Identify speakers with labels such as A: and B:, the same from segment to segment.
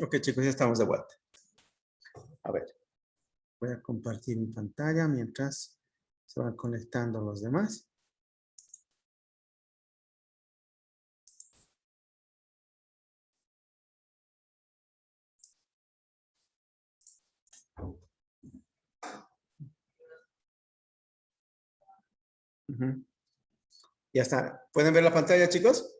A: Ok, chicos, ya estamos de vuelta. A ver, voy a compartir mi pantalla mientras se van conectando los demás. Ujú. Ya está. ¿Pueden ver la pantalla, chicos?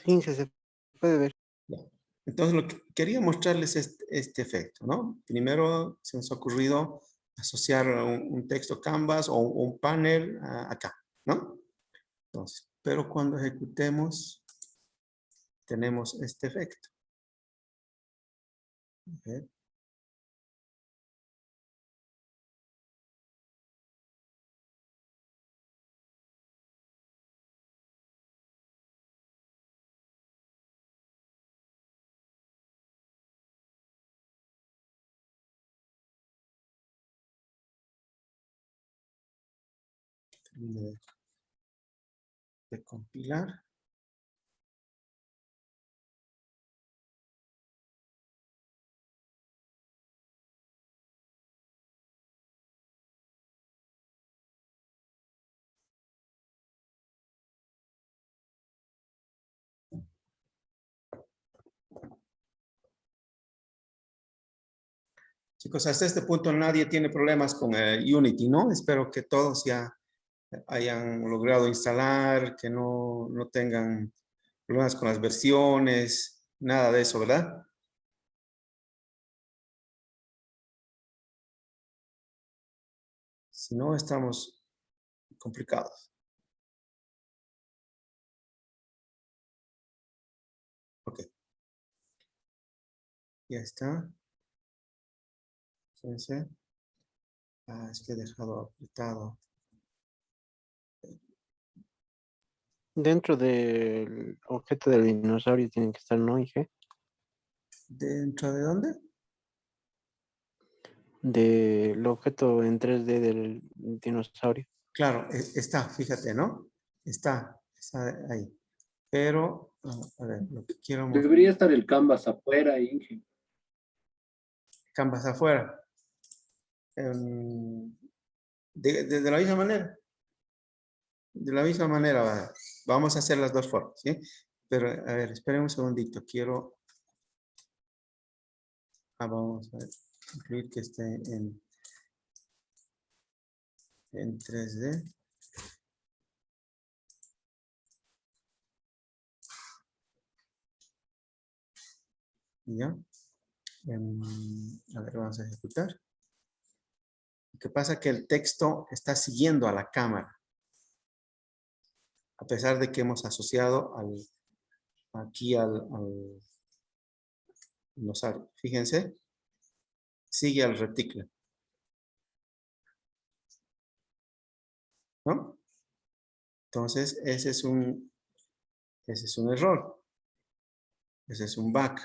B: Sí, se puede ver.
A: Ya. Entonces, lo que quería mostrarles es este efecto, ¿no? Primero se nos ha ocurrido asociar un texto Canvas o un panel acá, ¿no? Entonces, pero cuando ejecutemos, tenemos este efecto. Ok. Termine de compilar. Chicos, hasta este punto nadie tiene problemas con Unity, ¿no? Espero que todos ya hayan logrado instalar, que no tengan problemas con las versiones, nada de eso, ¿verdad? Si no, estamos complicados. Ok, ya está. Fíjense. Es que he dejado apretado.
B: Dentro del objeto del dinosaurio tienen que estar, ¿no, Ige?
A: ¿Dentro de dónde?
B: Del objeto en 3D del dinosaurio.
A: Claro, está, fíjate, ¿no? Está ahí. Pero, a ver, lo que quiero mostrar.
C: Debería estar el Canvas afuera, Inge.
A: Canvas afuera. De la misma manera. De la misma manera, vamos a hacer las dos formas, ¿sí? Pero, a ver, esperen un segundito. Quiero, vamos a ver, incluir que esté en 3D. ¿Ya? A ver, vamos a ejecutar. Lo que pasa es que el texto está siguiendo a la cámara. A pesar de que hemos asociado aquí al dinosaurio. Fíjense, sigue al retículo. ¿No? Entonces, ese es un error. Ese es un bug.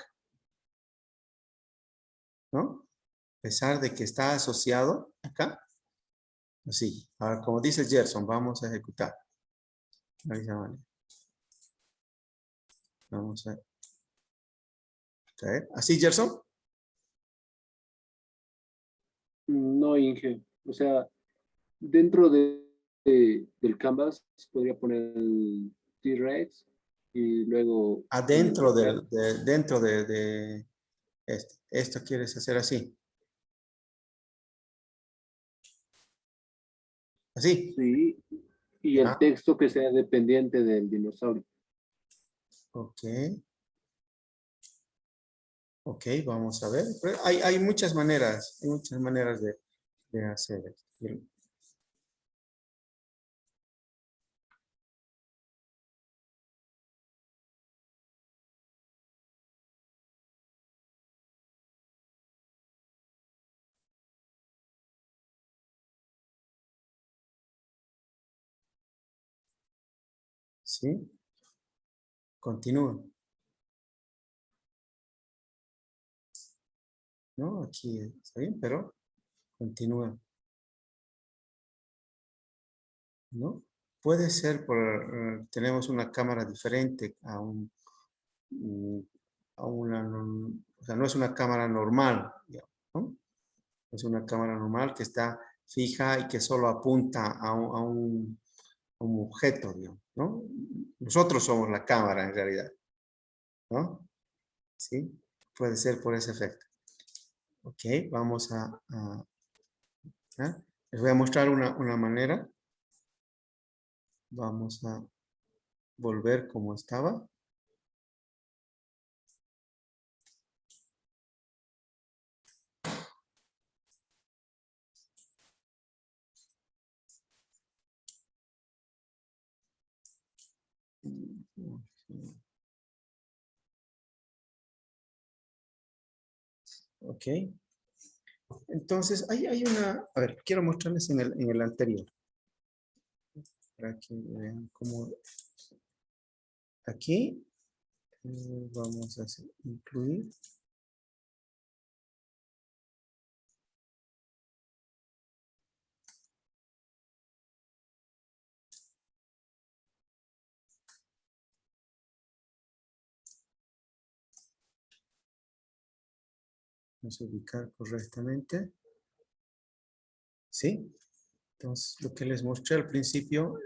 A: ¿No? A pesar de que está asociado acá. Así. Ahora, como dice Gerson, vamos a ejecutar. Vamos a traer. ¿Así, Gerson?
C: No, Inge. O sea, dentro del Canvas podría poner el T-Rex y luego
A: Adentro
C: crear.
A: dentro de esto. Esto quieres hacer así. Así.
C: Sí, y el
A: Ya.
C: texto que sea dependiente del dinosaurio.
A: Ok. Ok, vamos a ver. Pero hay muchas maneras. Hay muchas maneras de hacer esto. Bien. ¿Sí? Continúa. ¿No? Aquí está bien, pero continúa. ¿No? Puede ser por, tenemos una cámara diferente o sea, no es una cámara normal, digamos, ¿no? Es una cámara normal que está fija y que solo apunta a un objeto, digamos, ¿no? Nosotros somos la cámara en realidad, ¿no? ¿Sí? Puede ser por ese efecto. Ok, vamos ¿ah? Les voy a mostrar una manera. Vamos a volver como estaba. Ok. Entonces, hay una... A ver, quiero mostrarles en el anterior. Para que vean cómo... Aquí vamos a incluir. Vamos a ubicar correctamente. ¿Sí? Entonces, lo que les mostré al principio,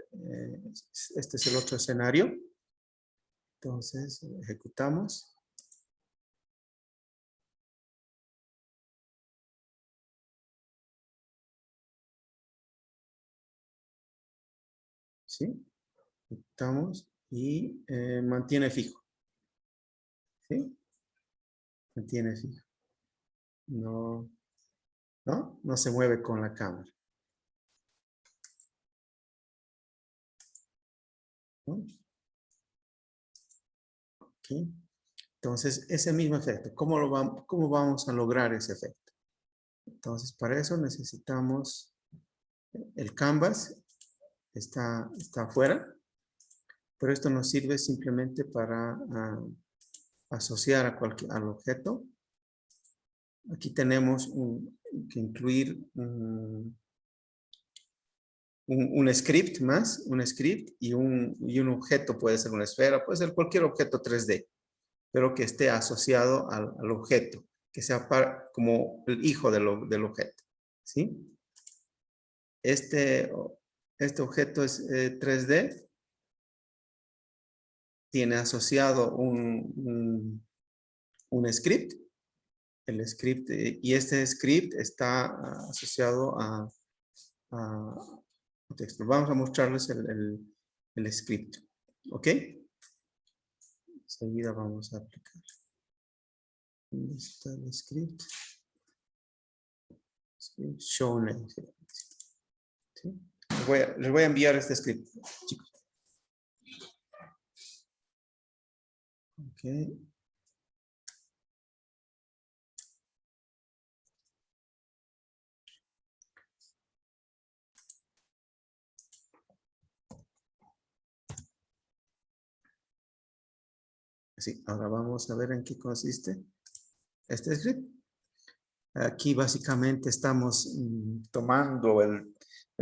A: este es el otro escenario. Entonces, ejecutamos. ¿Sí? Ejecutamos y mantiene fijo. ¿Sí? Mantiene fijo. No, no se mueve con la cámara. ¿No? Ok. Entonces, ese mismo efecto, ¿cómo vamos a lograr ese efecto? Entonces, para eso necesitamos el canvas, está afuera, pero esto nos sirve simplemente para asociar al objeto. Aquí tenemos que incluir un script más, un script y un objeto, puede ser una esfera, puede ser cualquier objeto 3D, pero que esté asociado al objeto, que sea como el hijo del objeto, ¿sí? Este objeto es 3D, tiene asociado un script, el script, y este script está asociado a texto. Vamos a mostrarles el script, ¿ok? Enseguida vamos a aplicar. ¿Dónde está el script? Show name. ¿Sí? Les voy a enviar este script, chicos. Ok. Sí, ahora vamos a ver en qué consiste este script. Aquí básicamente estamos tomando el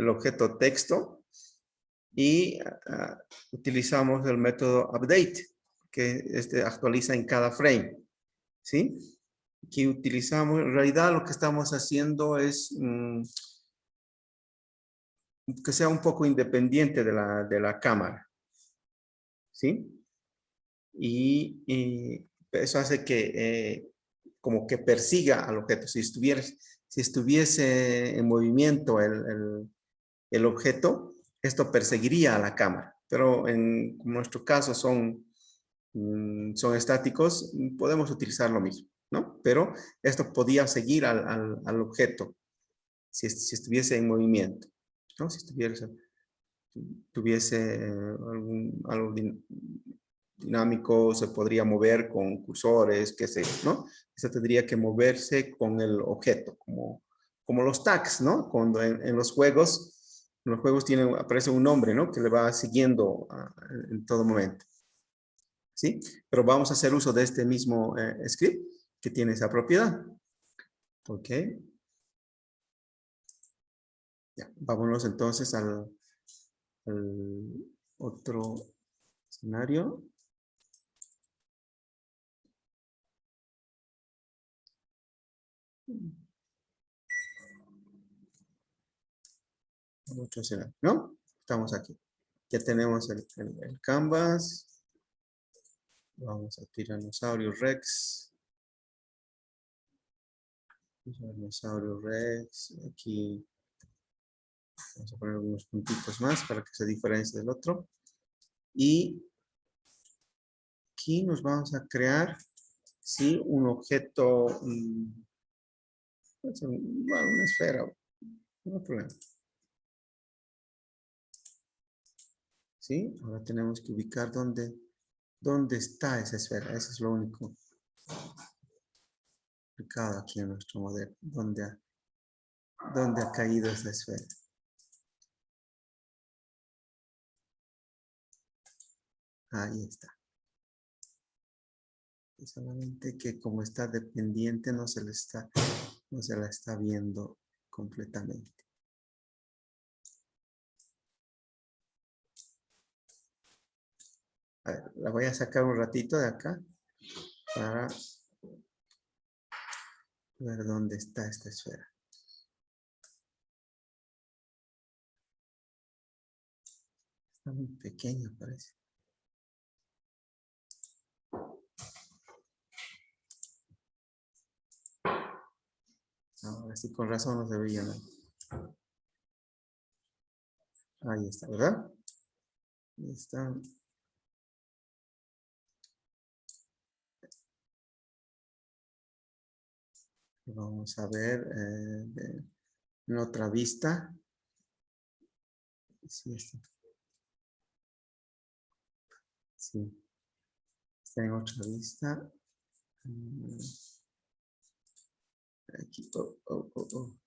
A: objeto texto y utilizamos el método update, que actualiza en cada frame, ¿sí? Aquí utilizamos, en realidad lo que estamos haciendo es que sea un poco independiente de la cámara, ¿sí? Y eso hace que como que persiga al objeto. Si estuviese en movimiento el objeto, esto perseguiría a la cámara. Pero en nuestro caso son estáticos, podemos utilizar lo mismo, ¿no? Pero esto podía seguir al objeto si estuviese en movimiento, ¿no? Si tuviese algo dinámico, se podría mover con cursores, qué sé yo, ¿no? Eso tendría que moverse con el objeto, como los tags, ¿no? Cuando en los juegos aparece un nombre, ¿no? Que le va siguiendo en todo momento, ¿sí? Pero vamos a hacer uso de este mismo script que tiene esa propiedad. Ok. Ya, vámonos entonces al otro escenario. Otro será, ¿no? Estamos aquí. Ya tenemos el canvas. Vamos a Tiranosaurio Rex. Tiranosaurio Rex. Aquí vamos a poner unos puntitos más para que se diferencie del otro. Y aquí nos vamos a crear, sí, un objeto, pues, una esfera, no hay problema. ¿Sí? Ahora tenemos que ubicar dónde está esa esfera. Eso es lo único ubicado aquí en nuestro modelo. ¿Dónde ha caído esa esfera? Ahí está. Y solamente que como está dependiente no se la está viendo completamente. A ver, la voy a sacar un ratito de acá para ver dónde está esta esfera. Está muy pequeña, parece. Ahora sí, con razón no se veía nada. Ahí está, ¿verdad? Ahí está. Vamos a ver en otra vista. Sí, está. Sí. Está en otra vista. Aquí. Oh.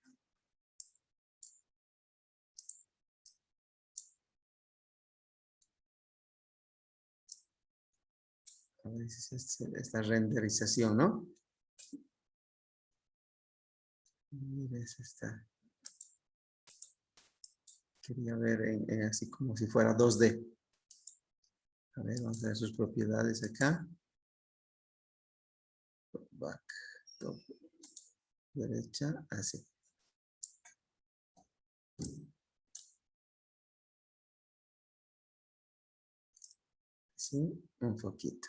A: A ver si es esta renderización, ¿no? Mira, es esta. Quería ver así como si fuera 2D. A ver, vamos a ver sus propiedades acá. Back, top, derecha, así. Sí, un poquito.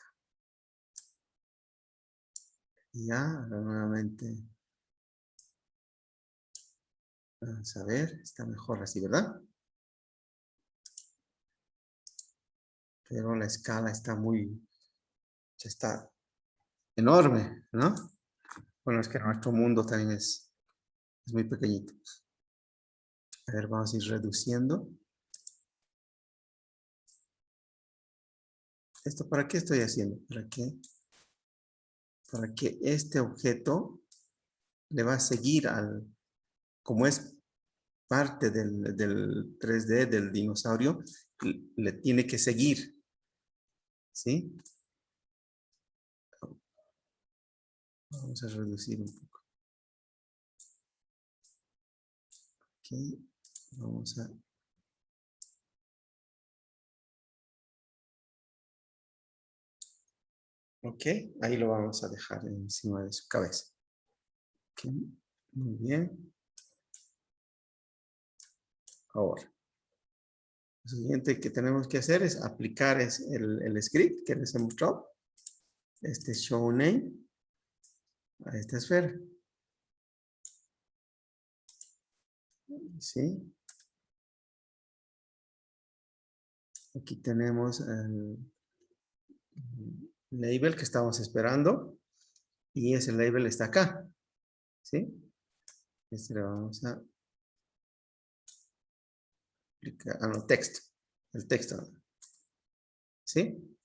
A: Y ya, ahora nuevamente. Vamos a ver, está mejor así, ¿verdad? Pero la escala está está enorme, ¿no? Bueno, es que nuestro mundo también es muy pequeñito. A ver, vamos a ir reduciendo. ¿Esto para qué estoy haciendo? Para que este objeto le va a seguir como es parte del 3D del dinosaurio, le tiene que seguir. ¿Sí? Vamos a reducir un poco. Ok, vamos a... Ok, ahí lo vamos a dejar encima de su cabeza. Ok, muy bien. Ahora, lo siguiente que tenemos que hacer es aplicar el script que les he mostrado. Este show name a esta esfera. ¿Sí? Aquí tenemos el label que estamos esperando y ese label está acá. ¿Sí? Este lo vamos a aplicar. Ah, no, texto. El texto. ¿Sí?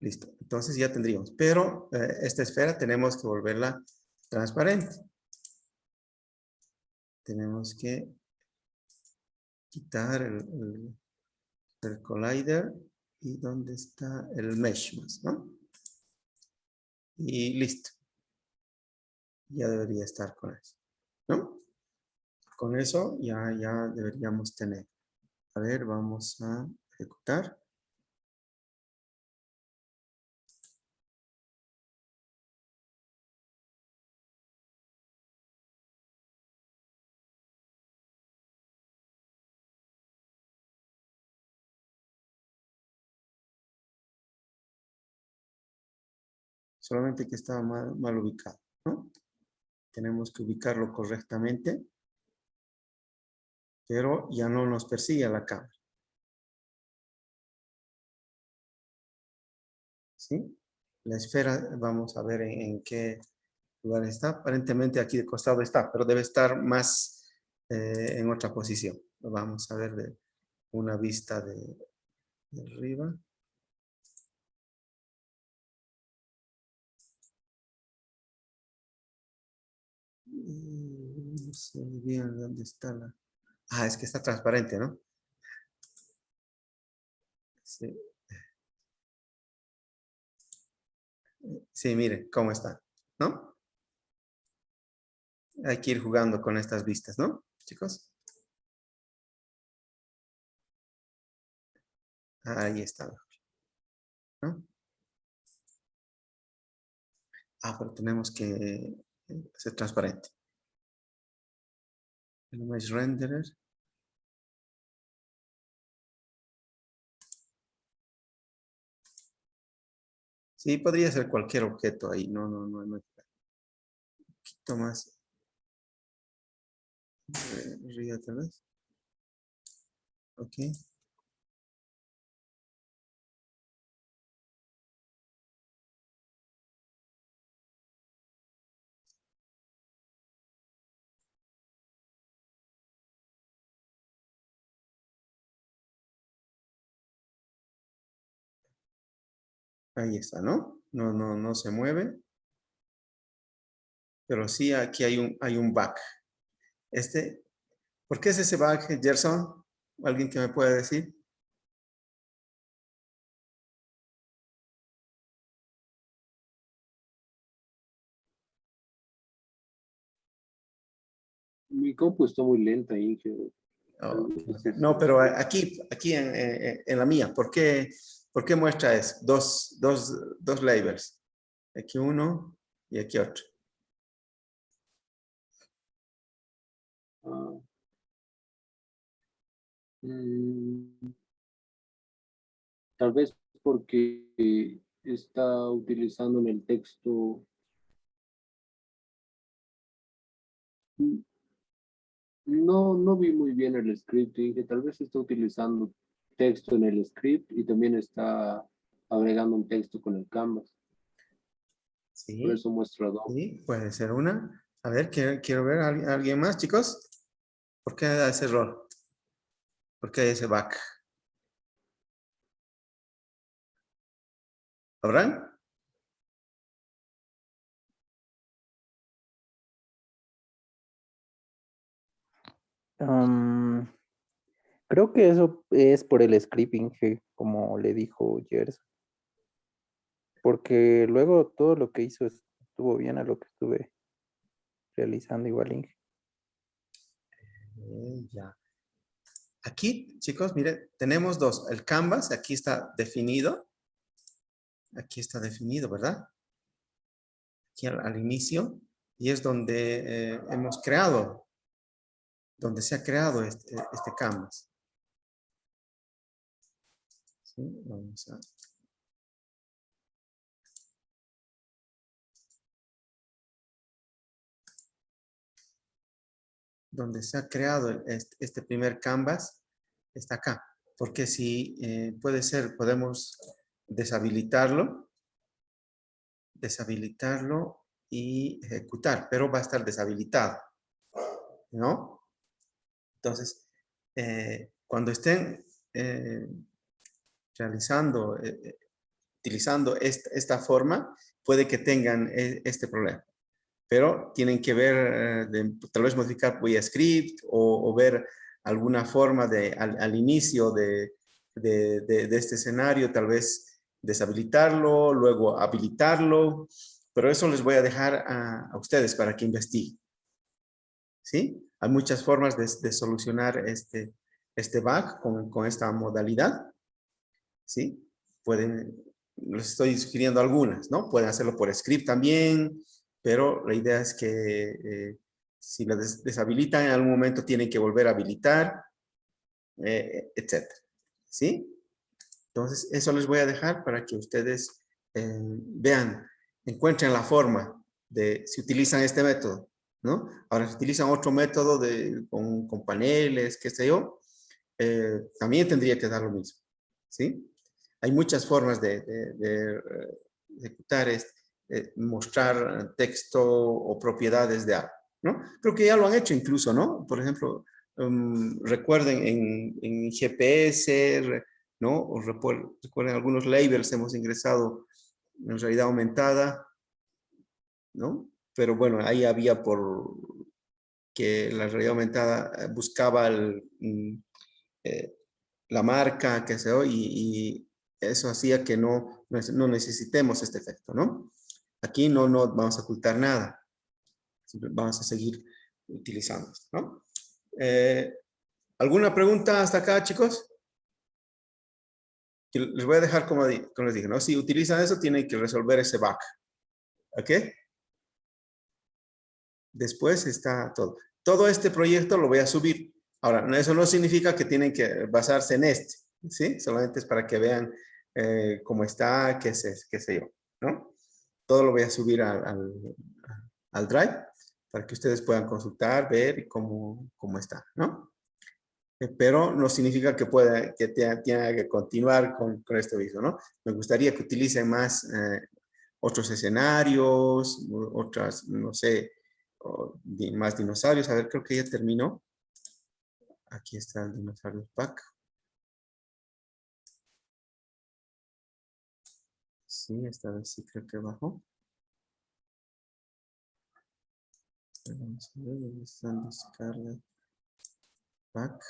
A: Listo. Entonces ya tendríamos. Pero esta esfera tenemos que volverla transparente. Tenemos que quitar el collider y dónde está el mesh más, ¿no? Y listo. Ya debería estar con eso, ¿no? Con eso ya deberíamos tener. A ver, vamos a ejecutar. Solamente que está mal ubicado, ¿no? Tenemos que ubicarlo correctamente, pero ya no nos persigue a la cámara. ¿Sí? La esfera, vamos a ver en qué lugar está. Aparentemente aquí de costado está, pero debe estar más en otra posición. Lo vamos a ver de una vista de arriba. No sé bien dónde está la... Ah, es que está transparente, ¿no? Sí. Sí, mire cómo está, ¿no? Hay que ir jugando con estas vistas, ¿no, chicos? Ahí está, ¿no? Ah, pero tenemos que hacer transparente. El Mesh Renderer. Sí, podría ser cualquier objeto ahí. No. Un poquito más. Arriba tal vez. Ok. Ahí está, ¿no? No se mueve. Pero sí aquí hay un bug. ¿Por qué es ese bug, Gerson? ¿Alguien que me pueda decir?
C: Mi compu está muy lenta, Inge.
A: Oh, ok, ok.
C: Entonces,
A: No, pero aquí en la mía, ¿por qué muestra eso? Dos labels. Aquí uno y aquí otro.
C: ah, mm, tal vez porque está utilizando en el texto. mm, no vi muy bien el script, Inge. Tal vez está utilizando texto en el script y también está agregando un texto con el Canvas. Por
A: Sí,
C: eso muestra dos.
A: sí, puede ser una. A ver, quiero ver a alguien más, chicos. ¿Por qué da ese error? ¿Por qué hay ese bug? ¿Habrán?
B: Am, creo que eso es por el scripting, como le dijo Jers, porque luego todo lo que hizo estuvo bien a lo que estuve realizando igual, Inge.
A: Ya. Aquí, chicos, mire, tenemos dos. El canvas, aquí está definido. Aquí está definido, ¿verdad? Aquí al inicio. Y es donde hemos creado, donde se ha creado este canvas. ¿Sí? Vamos a... Donde se ha creado este primer canvas, está acá. Porque si puede ser, podemos deshabilitarlo y ejecutar, pero va a estar deshabilitado, ¿no? Entonces, cuando estén realizando, utilizando esta forma, puede que tengan este problema. Pero tienen que ver, tal vez modificar vía script o ver alguna forma al inicio de este escenario, tal vez deshabilitarlo, luego habilitarlo, pero eso les voy a dejar a ustedes para que investiguen. ¿Sí? Hay muchas formas de solucionar este bug con esta modalidad. ¿Sí? Les estoy sugiriendo algunas, ¿no? Pueden hacerlo por script también, pero la idea es que si la deshabilitan en algún momento tienen que volver a habilitar, etcétera. ¿Sí? Entonces, eso les voy a dejar para que ustedes vean encuentren la forma de si utilizan este método, ¿no? Ahora, si utilizan otro método con paneles, qué sé yo, también tendría que dar lo mismo, ¿sí? Hay muchas formas de ejecutar, mostrar texto o propiedades de algo, ¿no? Creo que ya lo han hecho incluso, ¿no? Por ejemplo, recuerden en GPS, ¿no? O recuerden algunos labels hemos ingresado en realidad aumentada, ¿no? Pero bueno, ahí había por que la realidad aumentada buscaba la marca, qué sé yo, y eso hacía que no necesitemos este efecto, ¿no? Aquí no vamos a ocultar nada. Vamos a seguir utilizando, ¿no? ¿Alguna pregunta hasta acá, chicos? Les voy a dejar como les dije, ¿no? Si utilizan eso, tienen que resolver ese bug. ¿Ok? Después está todo. Todo este proyecto lo voy a subir. Ahora, eso no significa que tienen que basarse en este, ¿sí? Solamente es para que vean cómo está, qué sé yo, ¿no? Todo lo voy a subir al Drive para que ustedes puedan consultar, ver cómo está, ¿no? Pero no significa que tenga que continuar con este video, ¿no? Me gustaría que utilicen más otros escenarios, otras, no sé, más dinosaurios. A ver, creo que ya terminó. Aquí está el dinosaurio pack. Sí, esta vez sí creo que bajó. Vamos a ver, ¿dónde está el Scarlet pack?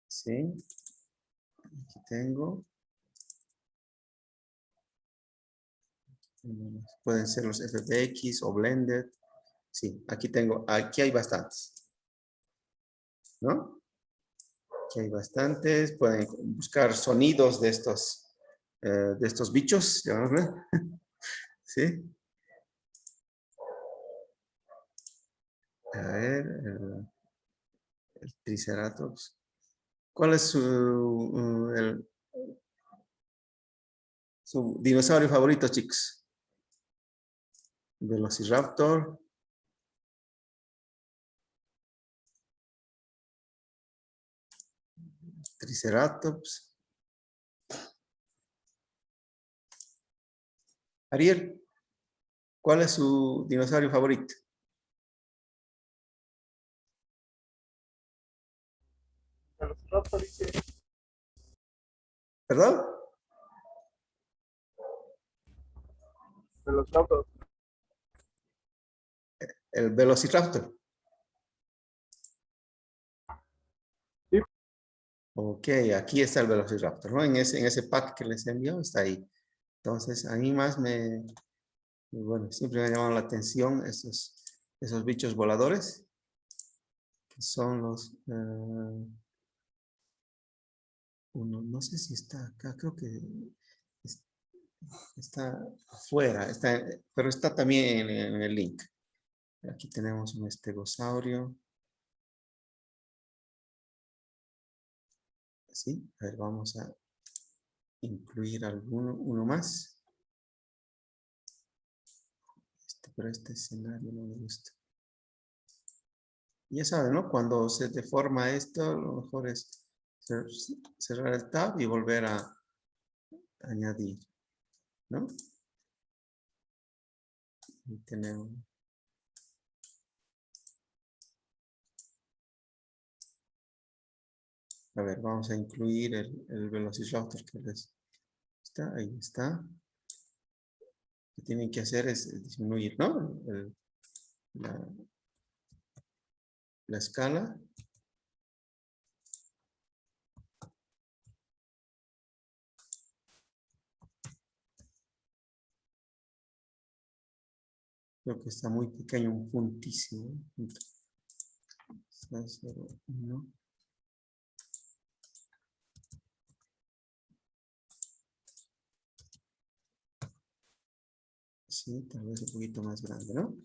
A: Sí, aquí tengo. Pueden ser los FBX o Blended. Sí, aquí tengo, aquí hay bastantes, ¿no? Aquí hay bastantes. Pueden buscar sonidos de estos bichos, llamémosle. ¿Sí? A ver, el Triceratops. ¿Cuál es su dinosaurio favorito, chicos? Velociraptor. Triceratops. Ariel, ¿cuál es su dinosaurio favorito? ¿Perdón? El Velociraptor.
D: Sí.
A: Ok, aquí está el Velociraptor, ¿no? En ese pack que les envió está ahí. Entonces, a mí más bueno, siempre me ha llamado la atención esos bichos voladores, que son los, no sé si está acá, creo que está afuera, pero está también en el link. Aquí tenemos un estegosaurio. ¿Sí? A ver, vamos a incluir uno más. Pero este escenario no me gusta. Ya saben, ¿no? Cuando se deforma esto, lo mejor es cerrar el tab y volver a añadir, ¿no? Y tenemos. A ver, vamos a incluir el Velociraptor que les está. Ahí está. Lo que tienen que hacer es disminuir, ¿no? La escala. Creo que está muy pequeño, un puntísimo. 0,1. Sí, tal vez un poquito más grande, ¿no?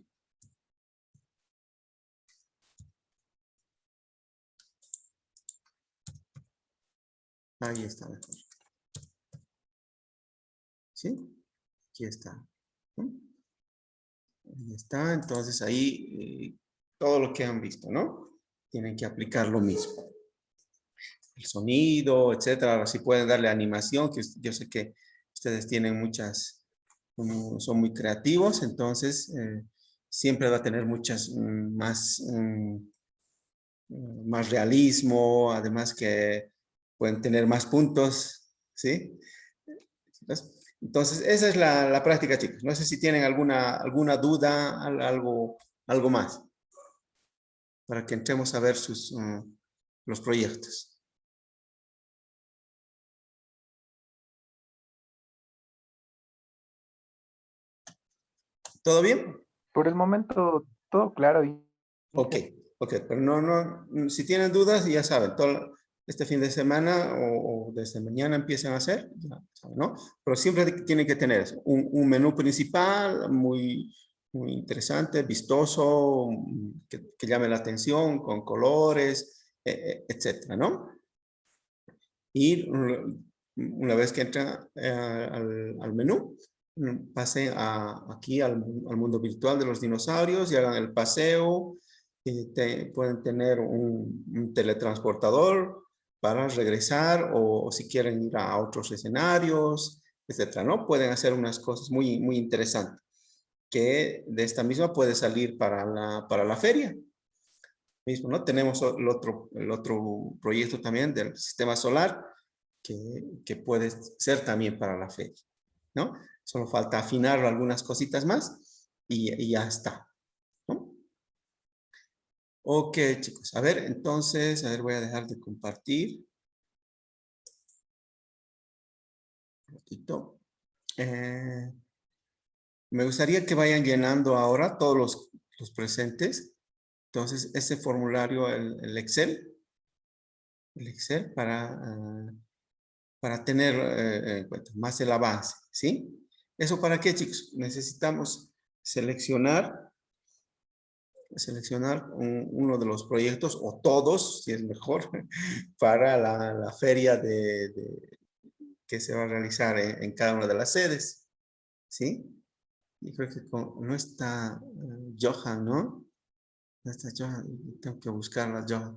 A: Ahí está mejor. ¿Sí? Aquí está. ¿No? Ahí está. Entonces ahí todo lo que han visto, ¿no? Tienen que aplicar lo mismo. El sonido, etcétera. Ahora sí pueden darle animación, que yo sé que ustedes tienen muchas, son muy creativos, entonces siempre va a tener muchas más realismo, además que pueden tener más puntos, ¿sí? Entonces, esa es la práctica, chicos. No sé si tienen alguna duda, algo más, para que entremos a ver los proyectos. ¿Todo bien?
D: Por el momento, todo claro.
A: Ok, ok, pero si tienen dudas, ya saben, este fin de semana o desde mañana empiezan a hacer, ya saben, ¿no? Pero siempre tienen que tener eso, un menú principal muy interesante, vistoso, que llame la atención, con colores, etcétera, ¿no? Y una vez que entran al menú, pasen aquí al mundo virtual de los dinosaurios y hagan el paseo. Pueden tener un teletransportador para regresar o si quieren ir a otros escenarios, etcétera, ¿no? Pueden hacer unas cosas muy interesantes que de esta misma puede salir para la feria. Mismo, ¿no? Tenemos el otro proyecto también del sistema solar que puede ser también para la feria, ¿no? Solo falta afinar algunas cositas más y ya está, ¿no? Ok, chicos. A ver, entonces, voy a dejar de compartir. Un ratito. Me gustaría que vayan llenando ahora todos los presentes. Entonces, ese formulario, el Excel para tener en cuenta más el avance, ¿sí? ¿Eso para qué, chicos? Necesitamos seleccionar uno de los proyectos o todos, si es mejor, para la feria que se va a realizar en cada una de las sedes, ¿sí? Y creo que no está Johan, ¿no? No está Johan, tengo que buscarla, Johan.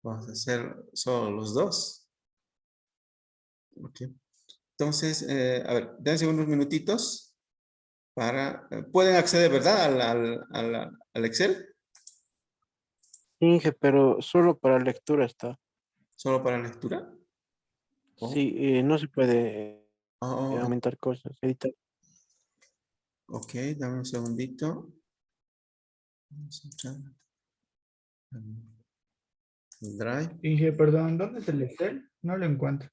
A: Vamos a hacer solo los dos. Ok. Entonces, a ver, dense unos minutitos pueden acceder, ¿verdad? Al Excel,
B: Inge, pero solo para lectura está.
A: solo para lectura. Oh,
B: Sí, no se puede
A: oh,
B: aumentar cosas, editar.
A: ok, dame un segundito. Vamos a entrar al Drive.
E: Dije, perdón, ¿dónde es el Excel? No lo encuentro.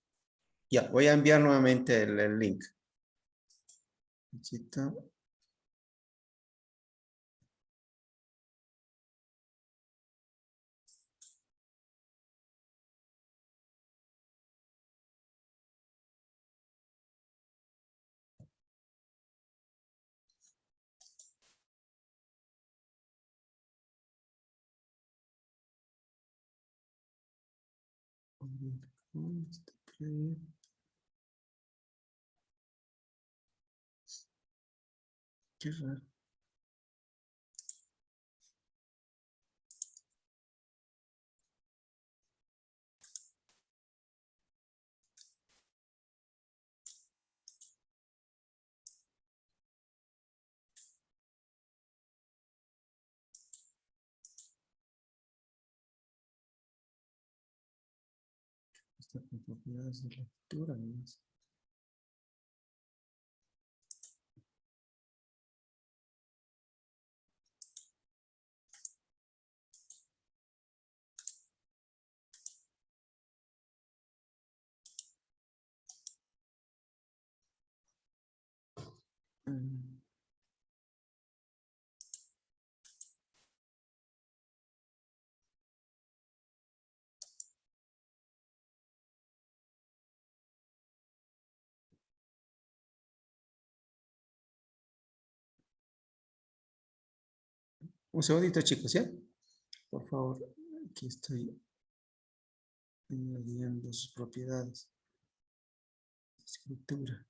A: Ya, voy a enviar nuevamente el link. Necesito- Qué raro. Está con propiedades de lectura. ¿No? Mm. Un segundito, chicos, ¿ya? Por favor, aquí estoy añadiendo sus propiedades. Escritura.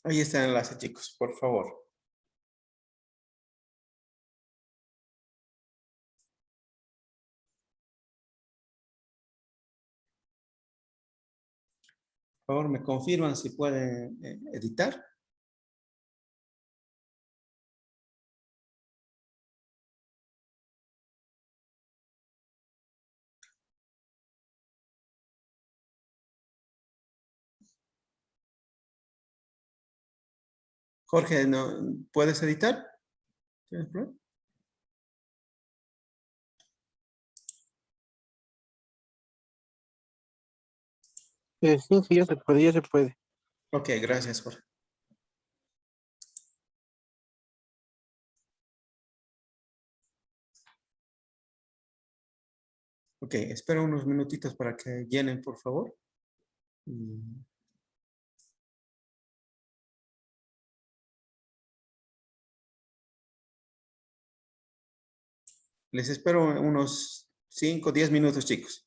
A: Ahí está el enlace, chicos, por favor. Por favor, me confirman si pueden editar. Jorge, ¿no puedes editar? ¿Tienes problema?
B: Sí, sí, ya se puede, ya se puede.
A: Ok, gracias, Jorge. Ok, espero unos minutitos para que llenen, por favor. Les espero unos 5 o 10 minutos, chicos.